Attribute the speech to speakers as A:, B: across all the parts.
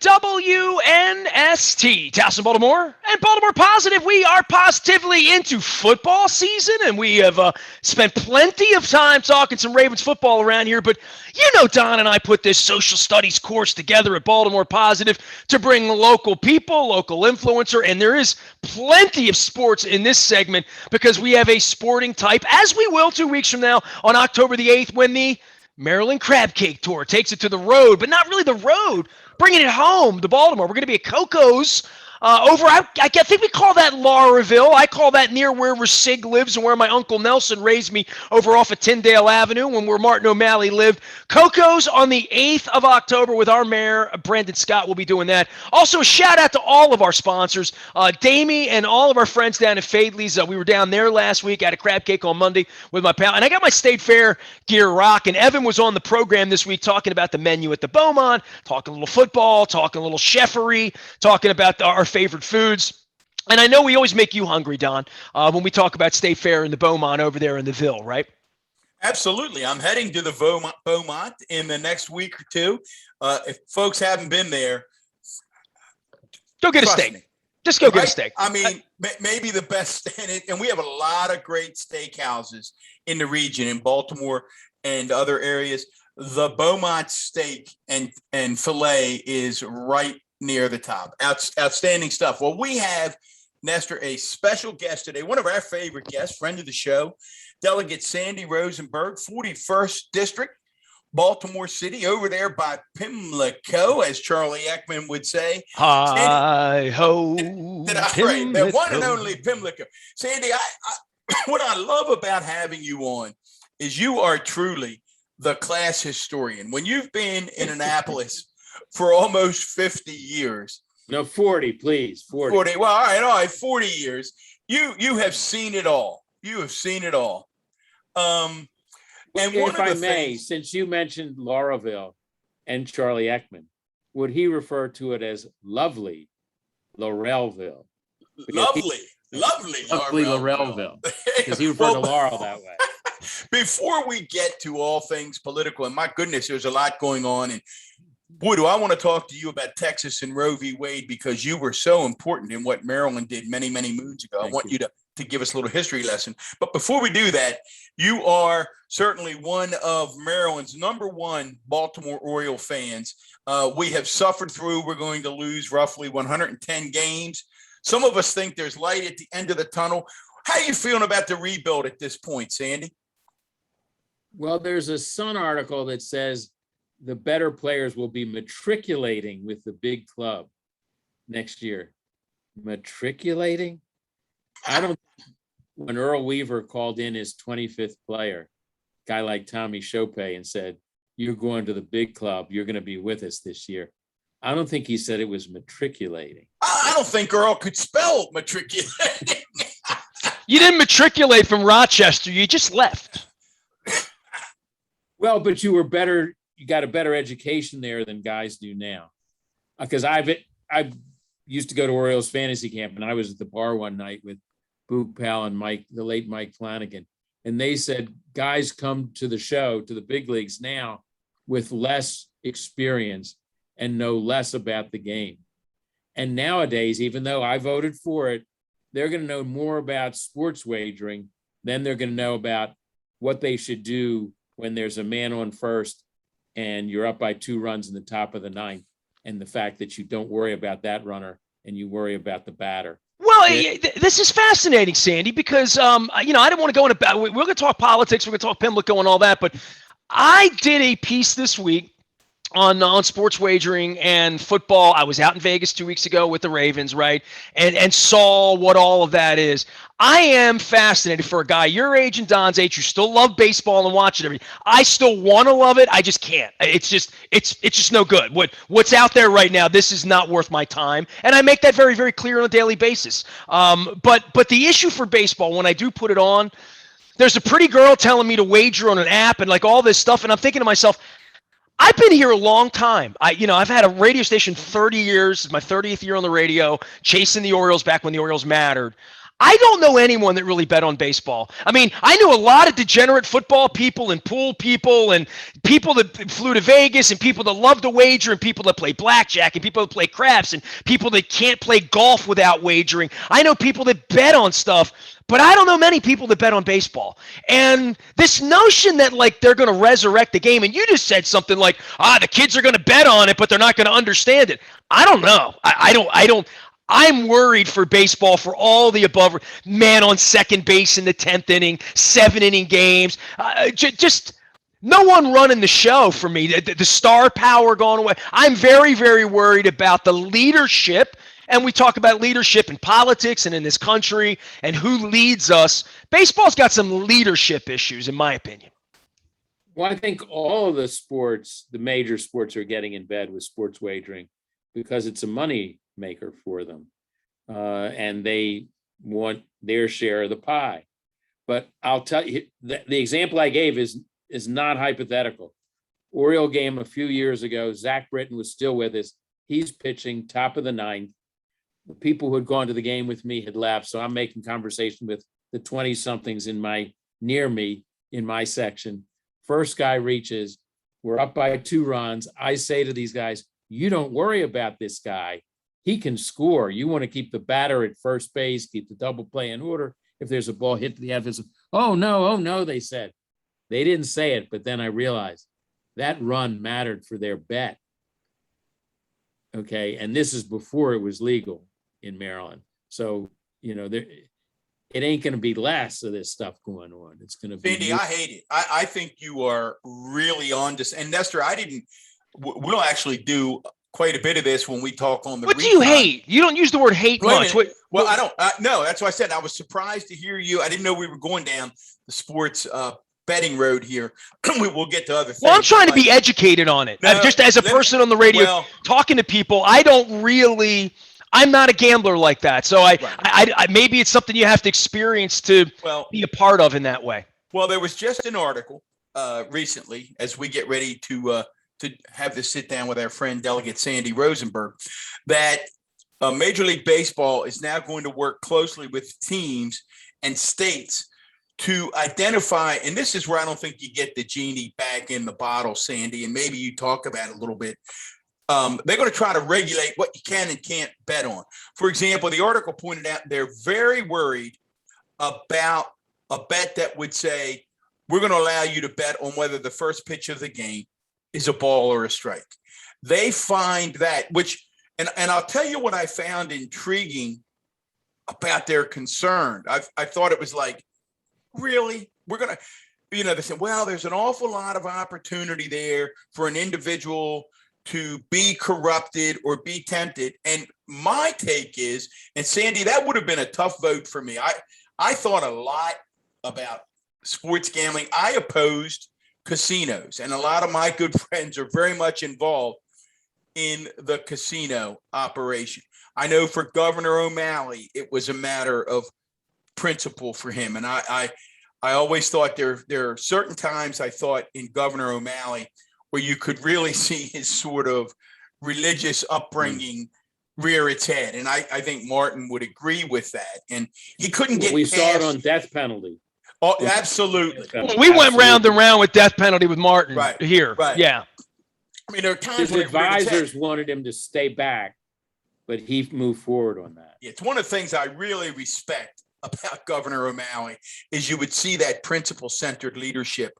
A: WNST, Towson, Baltimore, and Baltimore Positive. We are positively into football season, and we have spent plenty of time talking some Ravens football around here. But you know, Don and I put this social studies course together at Baltimore Positive to bring local people, local influencer, and there is plenty of sports in this segment because we have a sporting type, as we will 2 weeks from now on October the 8th when the Maryland Crab Cake Tour takes it to the road, but not really the road, bringing it home to Baltimore. We're going to be at Coco's over, I think we call that Lauraville. I call that near where Sig lives and where my Uncle Nelson raised me over off of Tyndale Avenue and where Martin O'Malley lived. Coco's on the 8th of October with our mayor, Brandon Scott, will be doing that. Also, a shout out to all of our sponsors, Damie and all of our friends down at Fadley's. We were down there last week at a crab cake on Monday with my pal, and I got my State Fair gear rocking. Evan was on the program this week talking about the menu at the Beaumont, talking a little football, talking a little chefery, talking about our favorite foods. And I know we always make you hungry, Don, when we talk about State Fair and the Beaumont over there in the Ville, right?
B: Absolutely. I'm heading to the Beaumont in the next week or two. If folks haven't been there,
A: go get a steak. Me. Just go get a steak.
B: I mean, maybe the best, and we have a lot of great steakhouses in the region, in Baltimore and other areas. The Beaumont steak and filet is right near the top. Outstanding stuff. Well, we have, Nestor, a special guest today, one of our favorite guests, friend of the show, Delegate Sandy Rosenberg, 41st District, Baltimore City, over there by Pimlico, as Charlie Ekman would say.
A: Hi-ho,
B: right, the one and only Pimlico. Sandy, I what I love about having you on is you are truly the class historian. When you've been in Annapolis for almost 50 years.
C: No, 40, please. 40.
B: Well, all right, 40 years. You have seen it all. You have seen it all. And
C: if I may, since you mentioned Lauraville and Charlie Ekman, would he refer to it as lovely Laurelville?
B: Lovely
C: Laurelville. Because he referred to Laurel that way.
B: Before we get to all things political, and my goodness, there's a lot going on, and boy, do I want to talk to you about Texas and Roe v. Wade, because you were so important in what Maryland did many, many moons ago. I want you to give us a little history lesson. But before we do that, you are certainly one of Maryland's number one Baltimore Oriole fans. We have suffered through. We're going to lose roughly 110 games. Some of us think there's light at the end of the tunnel. How are you feeling about the rebuild at this point, Sandy?
C: Well, there's a Sun article that says the better players will be matriculating with the big club next year. Matriculating? When Earl Weaver called in his 25th player, a guy like Tommy Chopay, and said, "You're going to the big club. You're going to be with us this year." I don't think he said it was matriculating.
B: I don't think Earl could spell matriculating.
A: You didn't matriculate from Rochester. You just left.
C: Well, but you were better. You got a better education there than guys do now. Because I used to go to Orioles fantasy camp, and I was at the bar one night with Boog Powell and the late Mike Flanagan. And they said, guys come to the show, to the big leagues now with less experience and know less about the game. And nowadays, even though I voted for it, they're going to know more about sports wagering than they're going to know about what they should do when there's a man on first and you're up by 2 runs in the top of the 9th, and the fact that you don't worry about that runner and you worry about the batter.
A: Well, this is fascinating, Sandy, because, I didn't want to go into – we're going to talk politics, we're going to talk Pimlico and all that, but I did a piece this week on sports wagering and football. I was out in Vegas 2 weeks ago with the Ravens, right, and saw what all of that is. I am fascinated for a guy your age and Don's age who still love baseball and watch it every day. I still want to love it. I just can't. It's just no good. What's out there right now, this is not worth my time. And I make that very, very clear on a daily basis. But the issue for baseball, when I do put it on, there's a pretty girl telling me to wager on an app and like all this stuff. And I'm thinking to myself, I've been here a long time. I've had a radio station 30 years. It's my 30th year on the radio, chasing the Orioles back when the Orioles mattered. I don't know anyone that really bet on baseball. I mean, I knew a lot of degenerate football people and pool people and people that flew to Vegas and people that love to wager and people that play blackjack and people that play craps and people that can't play golf without wagering. I know people that bet on stuff, but I don't know many people that bet on baseball. And this notion that like they're going to resurrect the game, and you just said something like, the kids are going to bet on it, but they're not going to understand it. I don't know. I don't. I'm worried for baseball for all the above. Man on second base in the 10th inning, 7-inning games. Just no one running the show for me. The star power going away. I'm very, very worried about the leadership. And we talk about leadership in politics and in this country and who leads us. Baseball's got some leadership issues, in my opinion.
C: Well, I think all of the sports, the major sports, are getting in bed with sports wagering because it's a money maker for them, and they want their share of the pie. But I'll tell you, the example I gave is not hypothetical. Oriole game a few years ago, Zach Britton was still with us. He's pitching top of the ninth. The people who had gone to the game with me had left, so I'm making conversation with the 20-somethings near me in my section. First guy reaches, we're up by 2 runs. I say to these guys, you don't worry about this guy. He can score. You want to keep the batter at first base, keep the double play in order. If there's a ball hit to the outfield, oh no, they said. They didn't say it, but then I realized that run mattered for their bet. Okay, and this is before it was legal in Maryland. So, it ain't going to be less of this stuff going on. It's going to be.
B: Sandy, I hate it. I think you are really on this. And Nestor, we'll actually do quite a bit of this when we talk on the.
A: What do you hate? You don't use the word hate much.
B: Well, I don't. No, that's why I said I was surprised to hear you. I didn't know we were going down the sports betting road here. We'll get to other things.
A: Well, I'm trying to be educated on it. Just as a person on the radio, talking to people, I'm not a gambler like that. So I maybe it's something you have to experience to be a part of in that way.
B: Well, there was just an article recently as we get ready to have this sit down with our friend Delegate Sandy Rosenberg that Major League Baseball is now going to work closely with teams and states to identify, and this is where I don't think you get the genie back in the bottle, Sandy, and maybe you talk about it a little bit. They're going to try to regulate what you can and can't bet on. For example, the article pointed out they're very worried about a bet that would say, we're going to allow you to bet on whether the first pitch of the game is a ball or a strike. They find that, and I'll tell you what I found intriguing about their concern. I thought it was like, really? We're going to, they said, well, there's an awful lot of opportunity there for an individual to be corrupted or be tempted. And my take is, and Sandy, that would have been a tough vote for me. I thought a lot about sports gambling. I opposed casinos, and a lot of my good friends are very much involved in the casino operation. I know for Governor O'Malley, it was a matter of principle for him. And I always thought there are certain times I thought in Governor O'Malley where you could really see his sort of religious upbringing rear its head. And I think Martin would agree with that. And he couldn't get
C: past. Saw it on death penalty.
B: Oh, absolutely.
A: Well, we went round and round with death penalty with Martin here.
B: Right.
A: Yeah.
B: I mean, there are times
C: his advisors wanted him to stay back, but he moved forward on that.
B: It's one of the things I really respect about Governor O'Malley is you would see that principle-centered leadership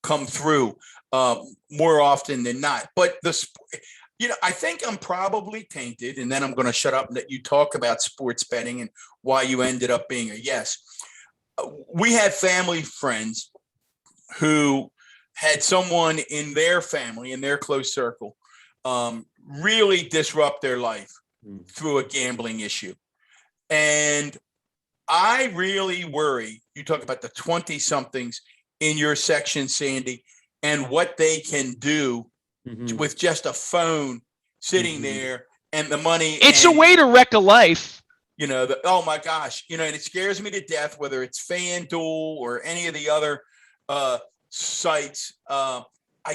B: come through more often than not. But I think I'm probably tainted, and then I'm going to shut up and let you talk about sports betting and why you ended up being a yes. We had family friends who had someone in their family, in their close circle, really disrupt their life through a gambling issue. And I really worry, you talk about the 20-somethings in your section, Sandy, and what they can do with just a phone sitting there and the money.
A: It's a way to wreck a life.
B: Oh my gosh, and it scares me to death, whether it's FanDuel or any of the other sites. I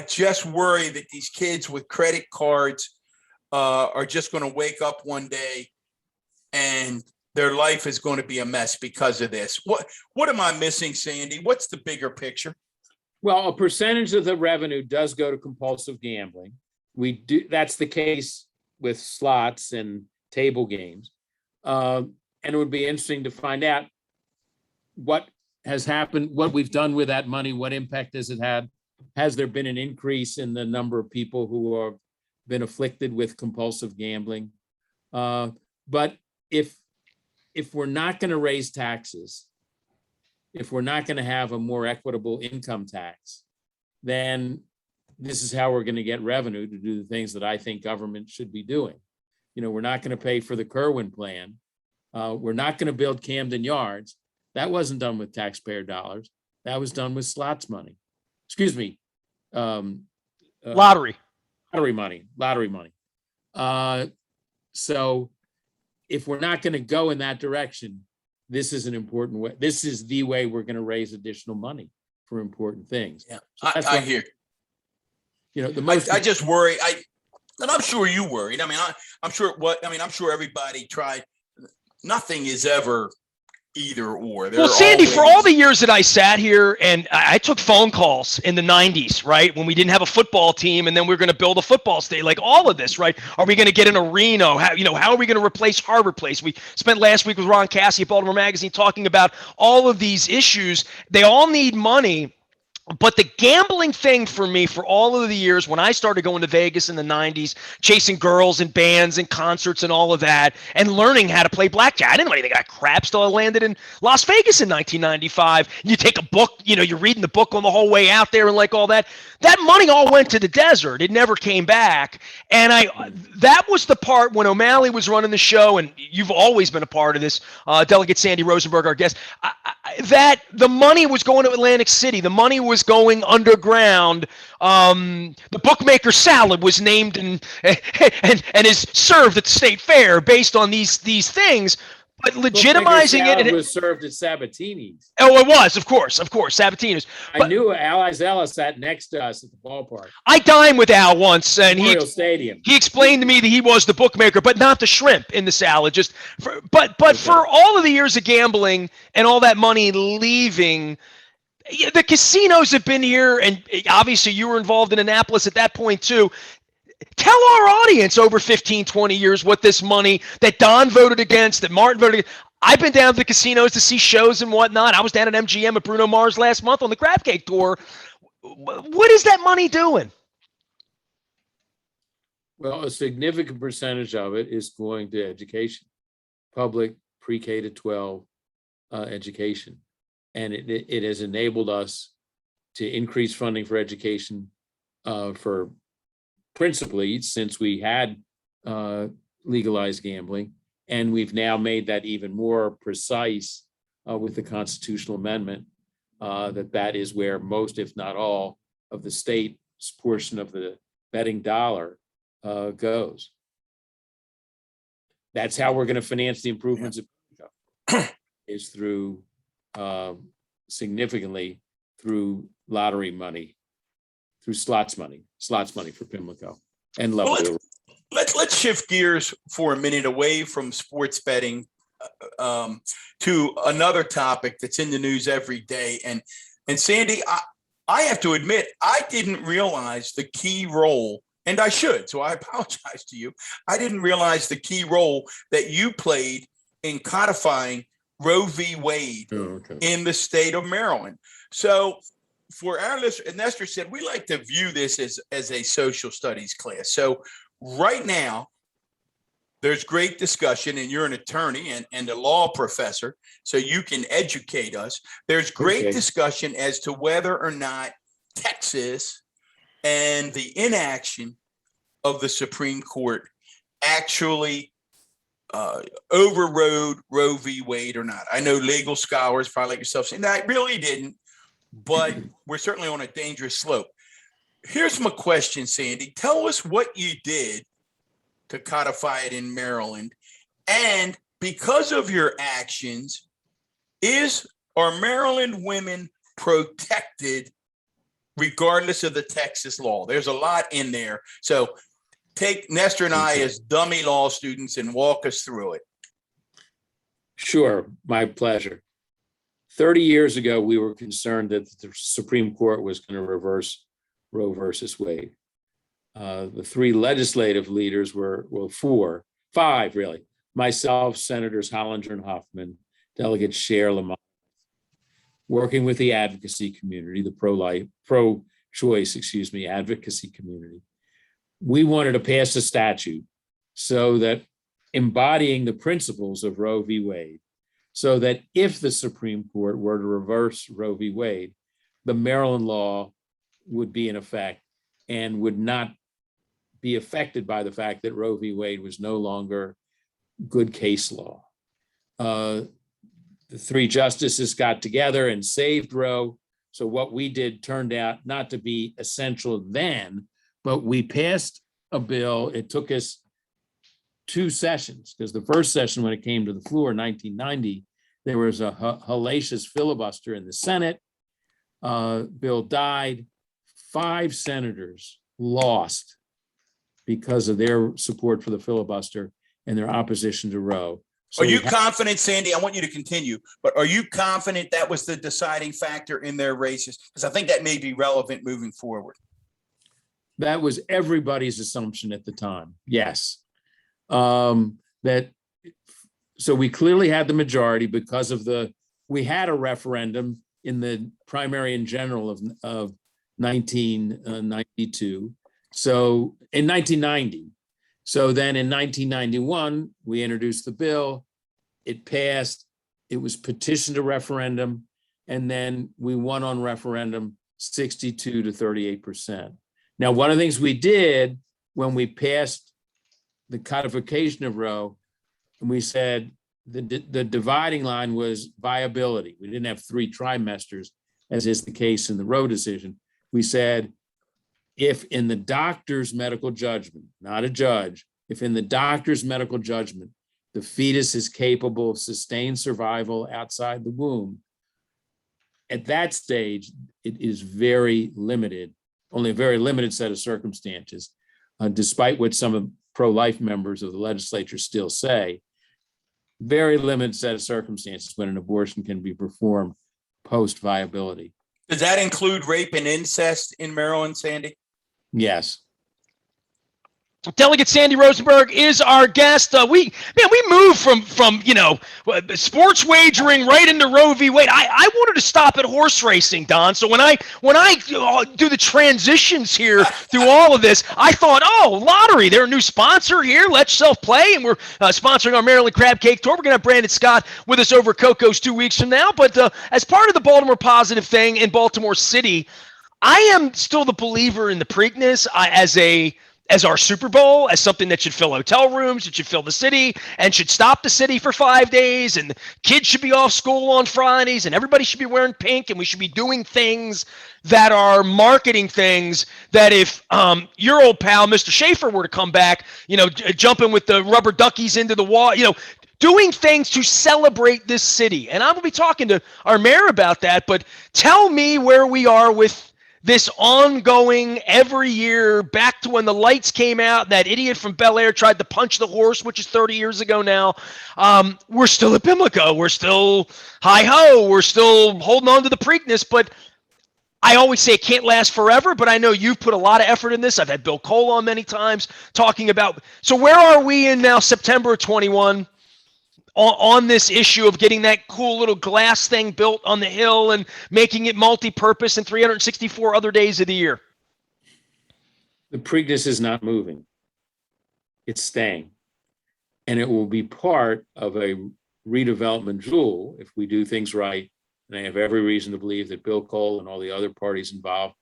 B: just worry that these kids with credit cards are just going to wake up one day and their life is going to be a mess because of this. What am I missing, Sandy? What's the bigger picture?
C: Well, a percentage of the revenue does go to compulsive gambling. That's the case with slots and table games. And it would be interesting to find out what has happened, what we've done with that money, what impact has it had? Has there been an increase in the number of people who have been afflicted with compulsive gambling? But if we're not going to raise taxes, if we're not going to have a more equitable income tax, then this is how we're going to get revenue to do the things that I think government should be doing. We're not going to pay for the Kerwin plan. We're not going to build Camden Yards. That wasn't done with taxpayer dollars. That was done with slots money. Excuse me.
A: Lottery
C: money. So if we're not going to go in that direction, this is an important way. This is the way we're going to raise additional money for important things.
B: Yeah,
C: so
B: I hear. I just worry. And I'm sure you worried. I mean, I'm sure everybody tried. Nothing is ever either or.
A: Well, Sandy, for all the years that I sat here and I took phone calls in the 90s, right, when we didn't have a football team and then we were going to build a football stadium, like all of this, right? Are we going to get an arena? How are we going to replace Harbor Place? We spent last week with Ron Cassie at Baltimore Magazine talking about all of these issues. They all need money. But the gambling thing for me, for all of the years when I started going to Vegas in the 90s, chasing girls and bands and concerts and all of that, and learning how to play blackjack. I didn't know anything about crap till I landed in Las Vegas in 1995. You take a book, you're reading the book on the whole way out there and like all that. That money all went to the desert. It never came back. And that was the part when O'Malley was running the show, and you've always been a part of this, Delegate Sandy Rosenberg, our guest, that the money was going to Atlantic City. The money was going underground. The bookmaker salad was named and is served at the state fair based on these things. But legitimizing it
C: was served at Sabatini's.
A: Oh, it was, of course, Sabatini's.
C: I knew Al Isella sat next to us at the ballpark.
A: I dined with Al once, and
C: Stadium.
A: He explained to me that he was the bookmaker, but not the shrimp in the salad. For all of the years of gambling and all that money leaving. The casinos have been here, and obviously you were involved in Annapolis at that point too. Tell our audience over 15, 20 years what this money that Don voted against, that Martin voted against. I've been down to the casinos to see shows and whatnot. I was down at MGM at Bruno Mars last month on the Crab Cake Tour. What is that money doing?
C: Well, a significant percentage of it is going to education, public pre-K to 12 education. And it has enabled us to increase funding for education for principally since we had legalized gambling. And we've now made that even more precise with the constitutional amendment that is where most, if not all, of the state's portion of the betting dollar goes. That's how we're going to finance the improvements is through significantly through lottery money, through slots money for Pimlico and Level.
B: Let's shift gears for a minute away from sports betting to another topic that's in the news every day. And Sandy, I have to admit, I didn't realize the key role, and I should, so I apologize to you. I didn't realize the key role that you played in codifying Roe v. Wade in the state of Maryland. So for our listeners, and Nestor said, we like to view this as a social studies class. So right now, there's great discussion, and you're an attorney and a law professor, so you can educate us. There's great discussion as to whether or not Texas and the inaction of the Supreme Court actually overrode Roe v. Wade or not. I know legal scholars, probably like yourself, saying that really didn't, but we're certainly on a dangerous slope. Here's my question, Sandy. Tell us what you did to codify it in Maryland. And because of your actions, are Maryland women protected regardless of the Texas law? There's a lot in there. So take Nestor and I as dummy law students and walk us through it.
C: Sure, my pleasure. 30 years ago, we were concerned that the Supreme Court was going to reverse Roe versus Wade. The three legislative leaders were, well, five really. Myself, Senators Hollinger and Hoffman, Delegate Cher Lamont, working with the advocacy community, the pro-choice, advocacy community. We wanted to pass a statute so that embodying the principles of Roe v. Wade, so that if the Supreme Court were to reverse Roe v. Wade, the Maryland law would be in effect and would not be affected by the fact that Roe v. Wade was no longer good case law. The three justices got together and saved Roe. So what we did turned out not to be essential then, but we passed a bill. It took us 2 sessions, because the first session, when it came to the floor in 1990, there was a hellacious filibuster in the Senate. Bill died. 5 senators lost because of their support for the filibuster and their opposition to Roe. So
B: are you confident, Sandy? I want you to continue, but are you confident that was the deciding factor in their races? Because I think that may be relevant moving forward.
C: That was everybody's assumption at the time. Yes. So we clearly had the majority because of we had a referendum in the primary and general of 1992. So in 1990. So then in 1991, we introduced the bill. It passed. It was petitioned to referendum. And then we won on referendum 62 to 38%. Now, one of the things we did when we passed the codification of Roe, and we said the dividing line was viability. We didn't have 3 trimesters, as is the case in the Roe decision. We said, if in the doctor's medical judgment, not a judge, if in the doctor's medical judgment, the fetus is capable of sustained survival outside the womb, at that stage, it is very limited, only a very limited set of circumstances, despite what some of pro-life members of the legislature still say, very limited set of circumstances when an abortion can be performed post-viability.
B: Does that include rape and incest in Maryland, Sandy?
C: Yes.
A: Delegate Sandy Rosenberg is our guest. We moved from sports wagering right into Roe v. Wade. I wanted to stop at horse racing, Don. So when I do the transitions here through all of this, I thought, lottery, they're a new sponsor here. Let's self-play, and we're sponsoring our Maryland Crab Cake Tour. We're going to have Brandon Scott with us over Coco's 2 weeks from now. But as part of the Baltimore Positive thing in Baltimore City, I am still the believer in the Preakness as our Super Bowl, as something that should fill hotel rooms, it should fill the city, and should stop the city for 5 days, and the kids should be off school on Fridays, and everybody should be wearing pink, and we should be doing things that are marketing things that if your old pal, Mr. Schaefer, were to come back, jumping with the rubber duckies into the wall, doing things to celebrate this city. And I will be talking to our mayor about that, but tell me where we are with this ongoing every year back to when the lights came out, that idiot from Bel Air tried to punch the horse, which is 30 years ago now. We're still at Pimlico. We're still hi-ho. We're still holding on to the Preakness, but I always say it can't last forever, but I know you've put a lot of effort in this. I've had Bill Cole on many times talking about. So where are we in now, September 21? On this issue of getting that cool little glass thing built on the hill and making it multi-purpose and 364 other days of the year?
C: The Preakness is not moving. It's staying. And it will be part of a redevelopment jewel if we do things right. And I have every reason to believe that Bill Cole and all the other parties involved,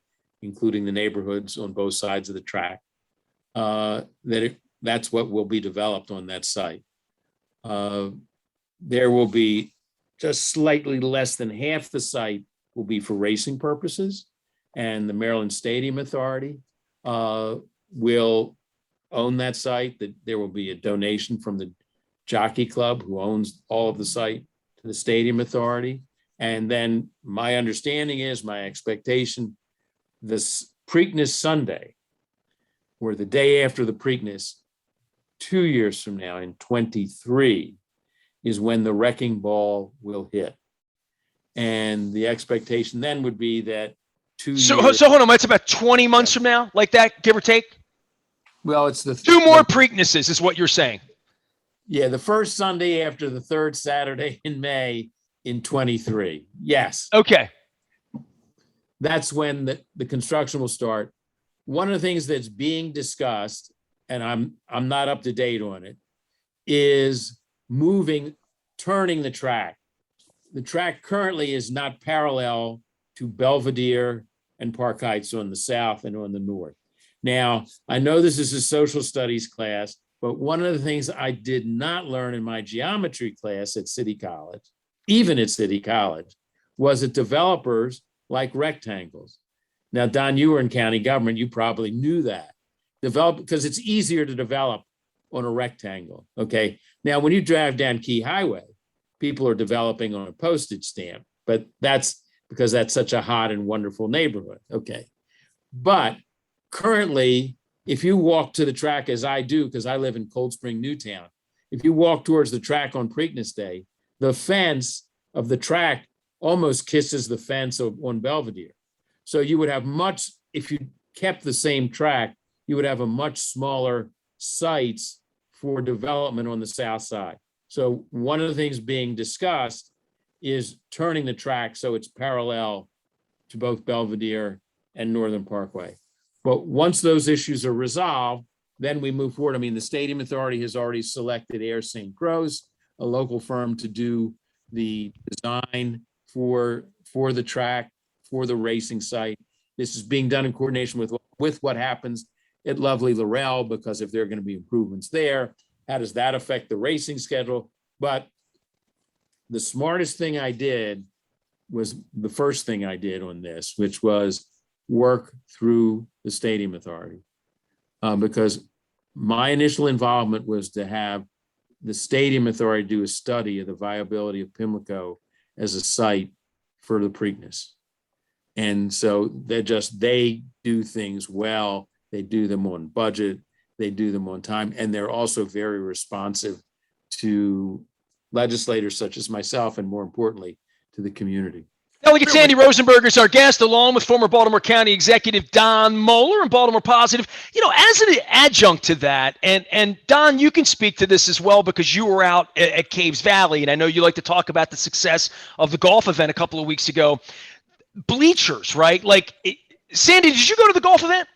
C: including the neighborhoods on both sides of the track, that's what will be developed on that site. There will be just slightly less than half the site will be for racing purposes, and the Maryland Stadium Authority will own that site. That there will be a donation from the Jockey Club, who owns all of the site, to the Stadium Authority. And then my expectation, this Preakness Sunday, or the day after the Preakness, 2 years from now in 23, is when the wrecking ball will hit. And the expectation then would be that 2 years.
A: So hold on, that's about 20 months from now, like that, give or take?
C: Well, it's the
A: 2 more Preaknesses is what you're saying.
C: Yeah, the first Sunday after the third Saturday in May in 23. Yes.
A: Okay.
C: That's when the construction will start. One of the things that's being discussed, and I'm not up to date on it, is turning the track. The track currently is not parallel to Belvedere and Park Heights on the south and on the north. Now, I know this is a social studies class, but one of the things I did not learn in my geometry class at City College, even at City College, was that developers like rectangles. Now, Don, you were in county government, you probably knew that. Because it's easier to develop on a rectangle, okay? Now, when you drive down Key Highway, people are developing on a postage stamp, but that's because that's such a hot and wonderful neighborhood, okay? But currently, if you walk to the track as I do, because I live in Cold Spring, Newtown, if you walk towards the track on Preakness Day, the fence of the track almost kisses the fence on Belvedere. So you would have if you kept the same track, you would have a much smaller sites for development on the south side. So one of the things being discussed is turning the track so it's parallel to both Belvedere and Northern Parkway. But once those issues are resolved, then we move forward. I mean, the Stadium Authority has already selected Air St. Croix, a local firm, to do the design for the track, for the racing site. This is being done in coordination with what happens at Lovely Laurel, because if there are going to be improvements there, how does that affect the racing schedule? But the smartest thing I did was the first thing I did on this, which was work through the Stadium Authority, because my initial involvement was to have the Stadium Authority do a study of the viability of Pimlico as a site for the Preakness. And so they do things well. They do them on budget. They do them on time. And they're also very responsive to legislators such as myself, and more importantly, to the community.
A: Delegate Sandy Rosenberg is our guest, along with former Baltimore County Executive Don Moeller and Baltimore Positive. You know, as an adjunct to that, and Don, you can speak to this as well because you were out at Caves Valley, and I know you like to talk about the success of the golf event a couple of weeks ago. Bleachers, right? Sandy, did you go to the golf event?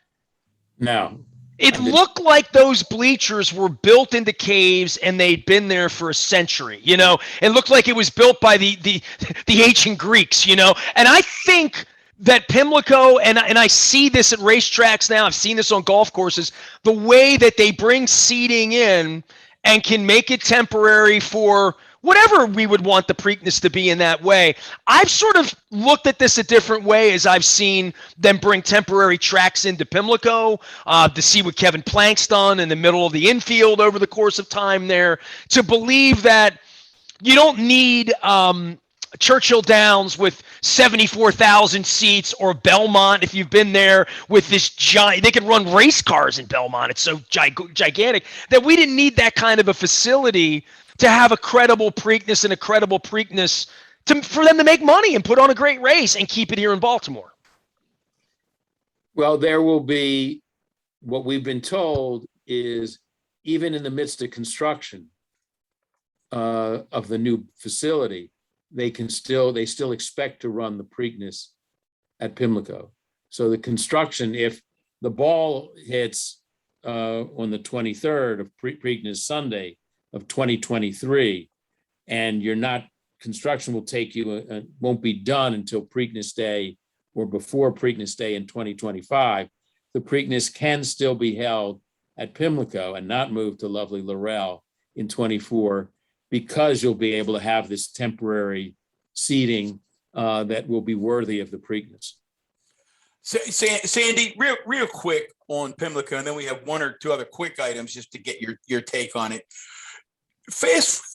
C: No.
A: It looked like those bleachers were built into caves and they'd been there for a century, you know. It looked like it was built by the ancient Greeks, you know. And I think that Pimlico, and I see this at racetracks now, I've seen this on golf courses, the way that they bring seating in and can make it temporary for whatever we would want the Preakness to be in that way. I've sort of looked at this a different way as I've seen them bring temporary tracks into Pimlico, to see what Kevin Plank's done in the middle of the infield over the course of time there, to believe that you don't need Churchill Downs with 74,000 seats, or Belmont, if you've been there, with this giant, they could run race cars in Belmont. It's so gigantic that we didn't need that kind of a facility to have a credible Preakness and a credible Preakness for them to make money and put on a great race and keep it here in Baltimore.
C: Well, there will be, what we've been told is, even in the midst of construction of the new facility, they still expect to run the Preakness at Pimlico. So the construction, if the ball hits on the 23rd of Preakness Sunday of 2023, and construction will take you, won't be done until Preakness Day or before Preakness Day in 2025, the Preakness can still be held at Pimlico and not move to Lovely Laurel in 24, because you'll be able to have this temporary seating that will be worthy of the Preakness.
B: Sandy, real quick on Pimlico, and then we have one or two other quick items just to get your take on it.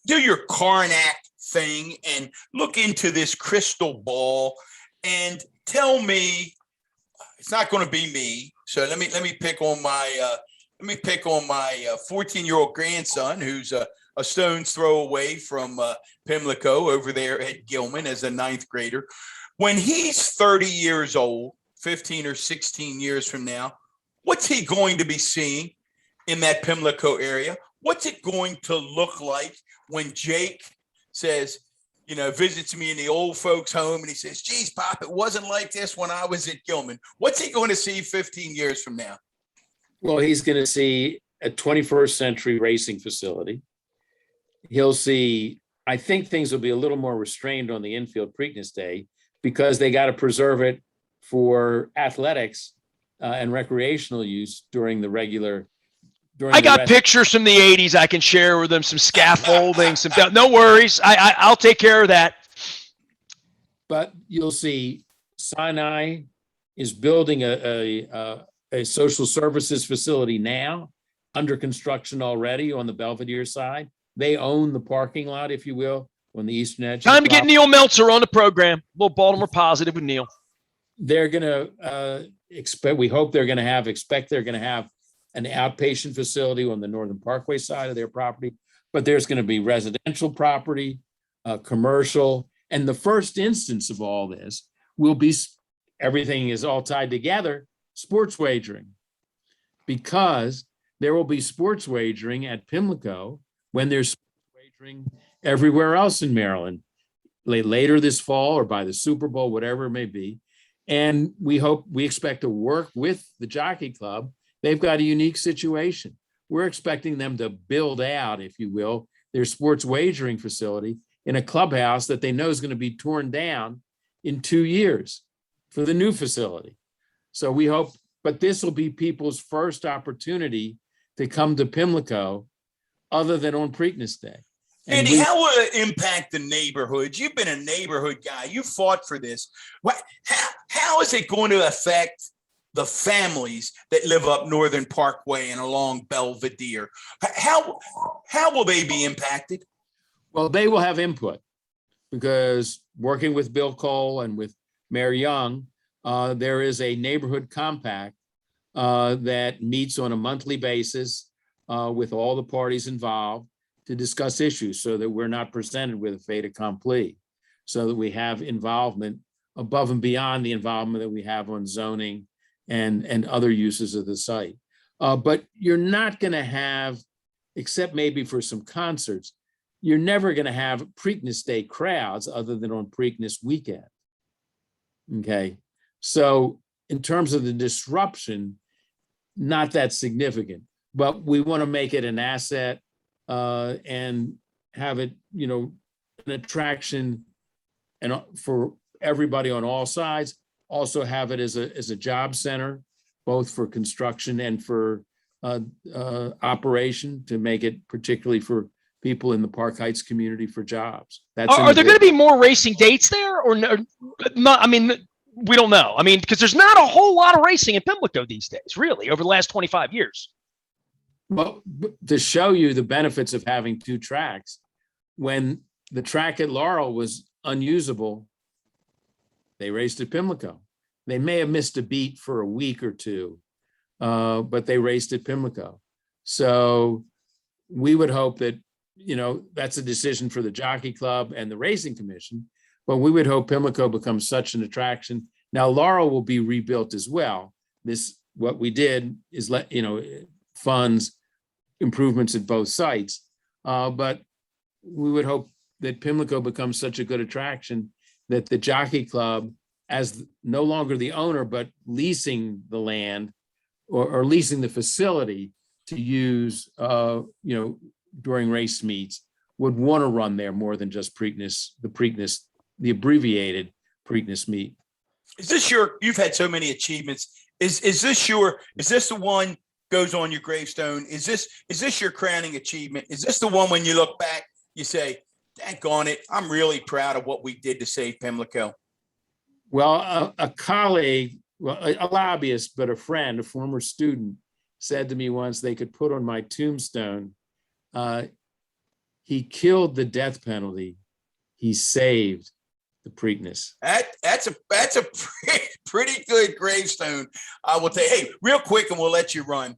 B: Do your Karnak thing and look into this crystal ball and tell me, it's not going to be me. So let me pick on my 14-year-old grandson, who's a a stone's throw away from Pimlico over there at Gilman as a ninth grader. When he's 30 years old, 15 or 16 years from now, what's he going to be seeing in that Pimlico area? What's it going to look like when Jake says, visits me in the old folks' home and he says, geez, Pop, it wasn't like this when I was at Gilman. What's he going to see 15 years from now?
C: Well, he's going to see a 21st century racing facility. He'll see, I think things will be a little more restrained on the infield Preakness Day because they got to preserve it for athletics and recreational use during the regular.
A: I got pictures from the 80s I can share with them, some scaffolding, no worries. I'll take care of that.
C: But you'll see Sinai is building a social services facility now, under construction already on the Belvedere side. They own the parking lot, if you will, on the eastern edge.
A: Time to get Neil Meltzer on the program. A little Baltimore positive with Neil.
C: They're going to expect they're going to have an outpatient facility on the Northern Parkway side of their property, but there's going to be residential property, commercial, and the first instance of all this will be, everything is all tied together, sports wagering, because there will be sports wagering at Pimlico when there's wagering everywhere else in Maryland, later this fall or by the Super Bowl, whatever it may be. And we expect to work with the Jockey Club. They've got a unique situation. We're expecting them to build out, if you will, their sports wagering facility in a clubhouse that they know is going to be torn down in 2 years for the new facility. So we hope, but this will be people's first opportunity to come to Pimlico other than on Preakness Day.
B: Andy, how will it impact the neighborhoods? You've been a neighborhood guy. You fought for this. How is it going to affect the families that live up Northern Parkway and along Belvedere? How will they be impacted?
C: Well, they will have input because working with Bill Cole and with Mayor Young, there is a neighborhood compact that meets on a monthly basis with all the parties involved to discuss issues so that we're not presented with a fait accompli, so that we have involvement above and beyond the involvement that we have on zoning and other uses of the site. But you're not going to have, except maybe for some concerts, you're never going to have Preakness Day crowds other than on Preakness weekend. Okay. So in terms of the disruption, not that significant, but we want to make it an asset and have it, an attraction and for everybody on all sides. Also have it as a job center, both for construction and for operation, to make it particularly for people in the Park Heights community for jobs.
A: Are there going to be more racing dates there or no? Not, I mean, we don't know. I mean, because there's not a whole lot of racing in Pimlico these days, really, over the last 25 years.
C: Well, to show you the benefits of having two tracks, when the track at Laurel was unusable, they raced at Pimlico. They may have missed a beat for a week or two, but they raced at Pimlico. So we would hope that, that's a decision for the Jockey Club and the Racing Commission, but we would hope Pimlico becomes such an attraction. Now, Laurel will be rebuilt as well. What we did is funds improvements at both sites, but we would hope that Pimlico becomes such a good attraction that the Jockey Club, as no longer the owner, but leasing the land or leasing the facility to use, during race meets, would want to run there more than just the abbreviated Preakness meet.
B: Is this you've had so many achievements. Is this the one goes on your gravestone? Is this your crowning achievement? Is this the one when you look back, you say, daggone it, I'm really proud of what we did to save Pimlico?
C: Well, a colleague, a lobbyist, but a friend, a former student, said to me once they could put on my tombstone, he killed the death penalty. He saved the Preakness.
B: That's a pretty good gravestone, I will tell you. Hey, real quick, and we'll let you run.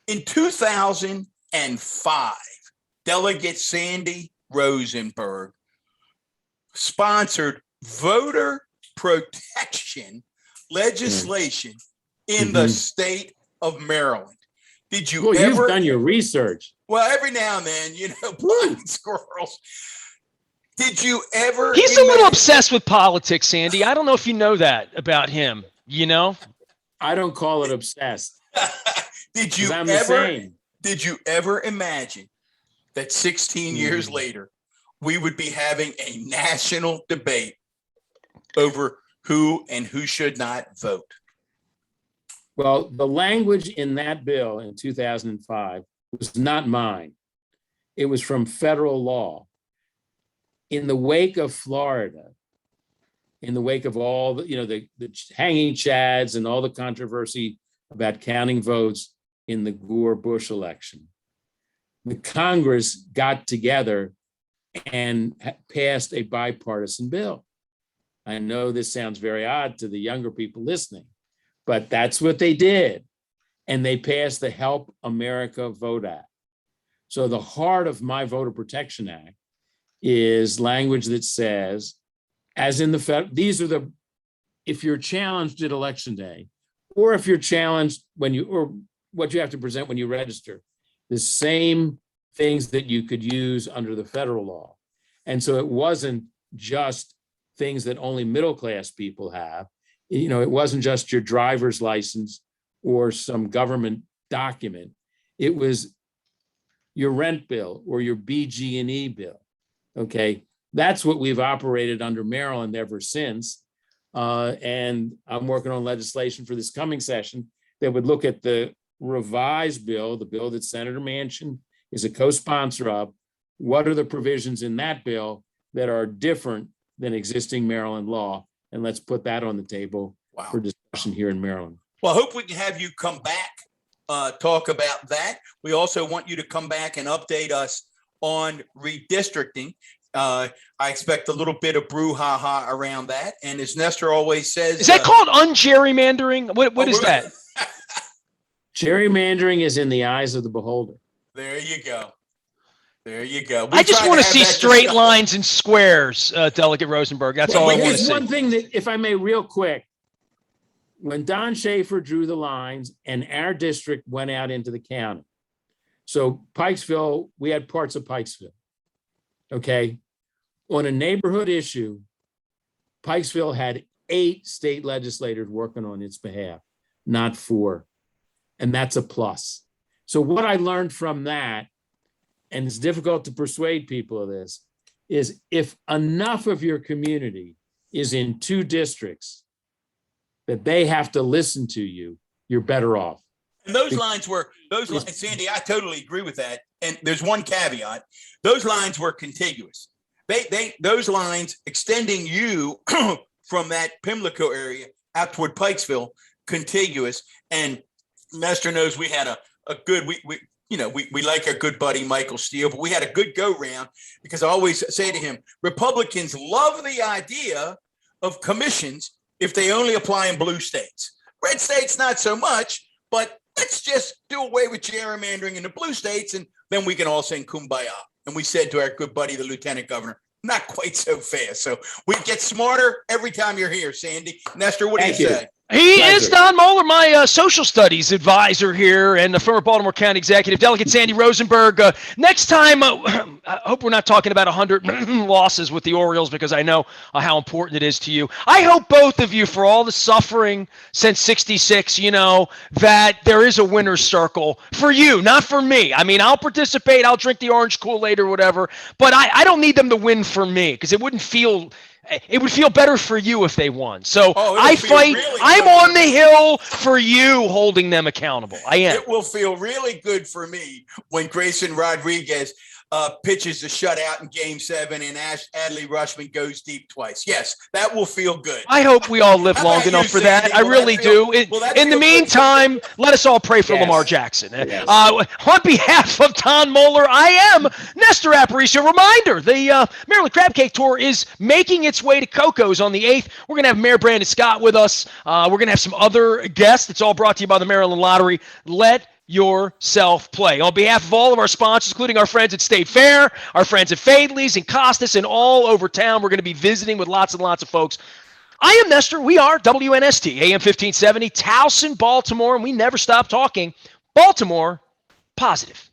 B: In 2005, Delegate Sandy Rosenberg sponsored voter protection legislation in the state of Maryland. Did you
C: Well,
B: ever?
C: you've done your research.
B: Well, every now and then, blind squirrels. Did you ever?
A: He's a little obsessed with politics, Sandy. I don't know if you know that about him,
C: I don't call it obsessed.
B: Did you
C: I'm
B: ever?
C: the same.
B: Did you ever imagine that 16 years later, we would be having a national debate over who and who should not vote?
C: Well, the language in that bill in 2005 was not mine. It was from federal law. In the wake of Florida, in the wake of all the hanging chads and all the controversy about counting votes in the Gore-Bush election, the Congress got together and passed a bipartisan bill. I know this sounds very odd to the younger people listening, but that's what they did. And they passed the Help America Vote Act. So the heart of my Voter Protection Act is language that says, as in if you're challenged at election day, or if you're challenged or what you have to present when you register, the same things that you could use under the federal law. And so it wasn't just things that only middle-class people have. It wasn't just your driver's license or some government document. It was your rent bill or your BG&E bill. Okay, that's what we've operated under Maryland ever since. And I'm working on legislation for this coming session that would look at the revised bill, the bill that Senator Manchin is a co-sponsor of. What are the provisions in that bill that are different than existing Maryland law? And let's put that on the table for discussion here in Maryland.
B: Well, I hope we can have you come back, talk about that. We also want you to come back and update us on redistricting. I expect a little bit of brouhaha around that. And as Nestor always says—
A: Is that called ungerrymandering? What is that?
C: Gerrymandering is in the eyes of the beholder.
B: There you go. There you go.
A: I just want to see straight lines and squares, Delegate Rosenberg. That's all I want to see.
C: There's one thing that, if I may, real quick, when Don Schaefer drew the lines and our district went out into the county. So Pikesville, we had parts of Pikesville. Okay. On a neighborhood issue, Pikesville had 8 state legislators working on its behalf, not 4. And that's a plus. So what I learned from that, and it's difficult to persuade people of this, is if enough of your community is in 2 districts that they have to listen to you, you're better off.
B: And those lines, Sandy, I totally agree with that. And there's one caveat. Those lines were contiguous. Those lines extending you from that Pimlico area out toward Pikesville, contiguous. And Nestor knows we had a good, we like our good buddy Michael Steele, but we had a good go round because I always say to him, Republicans love the idea of commissions if they only apply in blue states. Red states, not so much, but let's just do away with gerrymandering in the blue states and then we can all sing Kumbaya. And we said to our good buddy, the Lieutenant Governor, not quite so fast. So we get smarter every time you're here, Sandy. Nestor, what do you say?
A: He is Don Moeller, my social studies advisor here and the former Baltimore County executive, Delegate Sandy Rosenberg. Next time, I hope we're not talking about 100 losses with the Orioles because I know how important it is to you. I hope both of you, for all the suffering since 66, that there is a winner's circle for you, not for me. I mean, I'll participate. I'll drink the orange Kool-Aid or whatever, but I don't need them to win for me because it would feel better for you if they won. So I fight.
B: Really
A: I'm on the hill for you, holding them accountable. I am.
B: It will feel really good for me when Grayson Rodriguez pitches a shutout in Game 7 and Adley Rushman goes deep twice. Yes, that will feel good.
A: I hope we all live long enough for that. I really do. In the meantime, let us all pray for Lamar Jackson. Yes. On behalf of Don Moeller, I am Nestor Aparicio. Reminder, the Maryland Crab Cake Tour is making its way to Coco's on the 8th. We're going to have Mayor Brandon Scott with us. We're going to have some other guests. It's all brought to you by the Maryland Lottery. Let yourself play. On behalf of all of our sponsors, including our friends at State Fair, our friends at Fadley's and Costas and all over town, we're going to be visiting with lots and lots of folks. I am Nestor. We are WNST, AM 1570, Towson, Baltimore, and we never stop talking Baltimore positive.